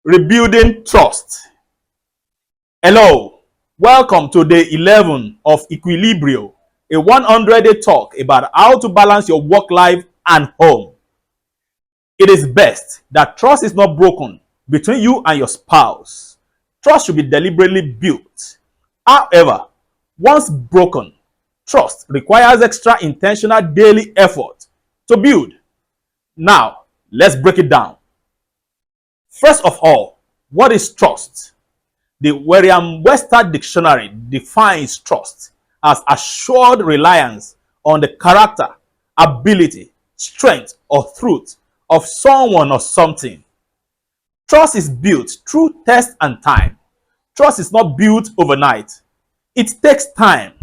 Rebuilding trust. Hello, welcome to day 11 of Equilibrio, a 100-day talk about how to balance your work life and home. It is best that trust is not broken between you and your spouse. Trust should be deliberately built. However, once broken, trust requires extra intentional daily effort to build. Now, let's break it down. First of all, what is trust? The Merriam-Webster Dictionary defines trust as assured reliance on the character, ability, strength, or truth of someone or something. Trust is built through test and time. Trust is not built overnight. It takes time.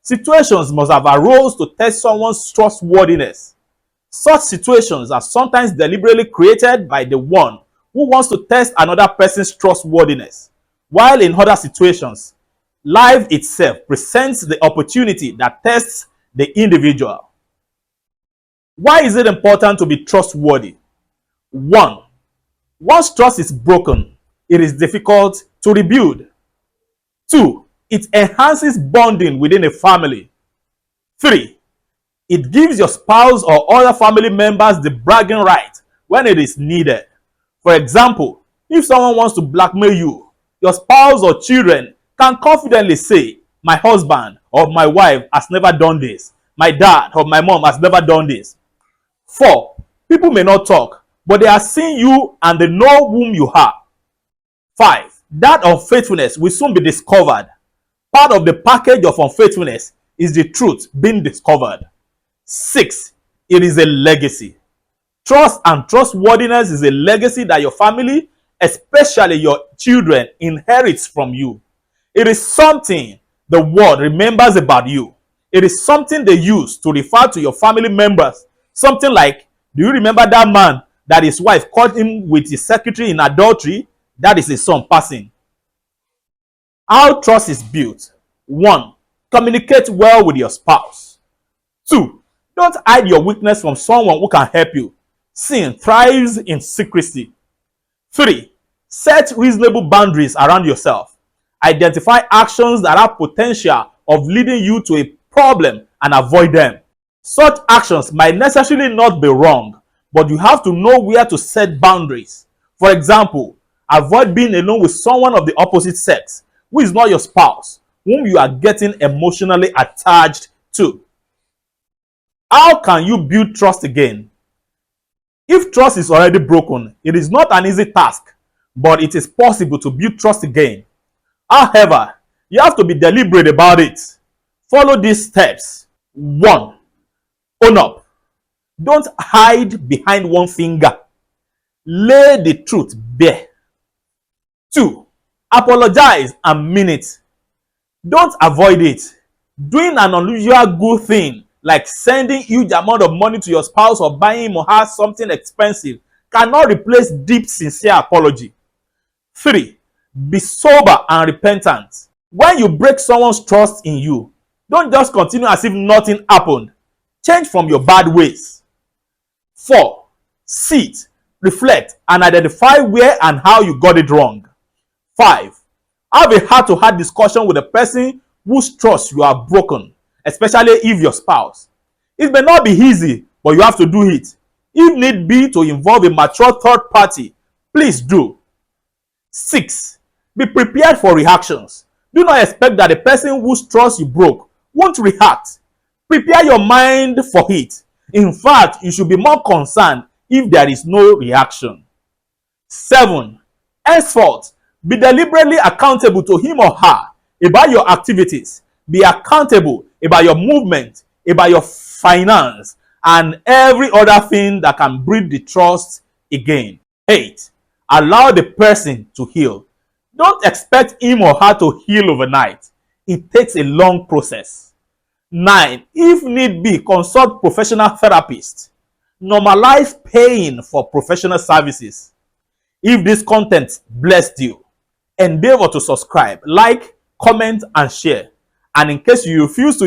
Situations must have arose to test someone's trustworthiness. Such situations are sometimes deliberately created by the one who wants to test another person's trustworthiness, while in other situations, life itself presents the opportunity that tests the individual. Why is it important to be trustworthy? 1. Once trust is broken, it is difficult to rebuild. 2. It enhances bonding within a family. 3. It gives your spouse or other family members the bragging right when it is needed. For example, if someone wants to blackmail you, your spouse or children can confidently say, "My husband or my wife has never done this. My dad or my mom has never done this." 4. People may not talk, but they are seeing you and they know whom you are. 5. That unfaithfulness will soon be discovered. Part of the package of unfaithfulness is the truth being discovered. 6. It is a legacy. Trust and trustworthiness is a legacy that your family, especially your children, inherits from you. It is something the world remembers about you. It is something they use to refer to your family members. Something like, "Do you remember that man that his wife caught him with his secretary in adultery? That is his son passing." How trust is built. 1. Communicate well with your spouse. 2. Don't hide your weakness from someone who can help you. Sin thrives in secrecy. 3. Set reasonable boundaries around yourself. Identify actions that have potential of leading you to a problem and avoid them. Such actions might necessarily not be wrong, but you have to know where to set boundaries. For example, avoid being alone with someone of the opposite sex who is not your spouse, whom you are getting emotionally attached to. How can you build trust again? If trust is already broken, it is not an easy task, but it is possible to build trust again. However, you have to be deliberate about it. Follow these steps. 1. Own up. Don't hide behind one finger. Lay the truth bare. 2. Apologize and mean it. Don't avoid it. Doing an unusual good thing like sending huge amount of money to your spouse or buying him or her something expensive cannot replace deep, sincere apology. 3. Be sober and repentant. When you break someone's trust in you, don't just continue as if nothing happened. Change from your bad ways. 4. Sit, reflect, and identify where and how you got it wrong. 5. Have a heart-to-heart discussion with the person whose trust you have broken, especially if your spouse. It may not be easy, but you have to do it. If need be to involve a mature third party, please do. 6. Be prepared for reactions. Do not expect that the person whose trust you broke won't react. Prepare your mind for it. In fact, you should be more concerned if there is no reaction. 7. Henceforth, be deliberately accountable to him or her about your activities. Be accountable about your movement, about your finance, and every other thing that can breed the trust again. 8. Allow the person to heal. Don't expect him or her to heal overnight. It takes a long process. 9. If need be, consult professional therapists. Normalize paying for professional services. If this content blessed you, endeavor to subscribe, like, comment, and share. And in case you refuse to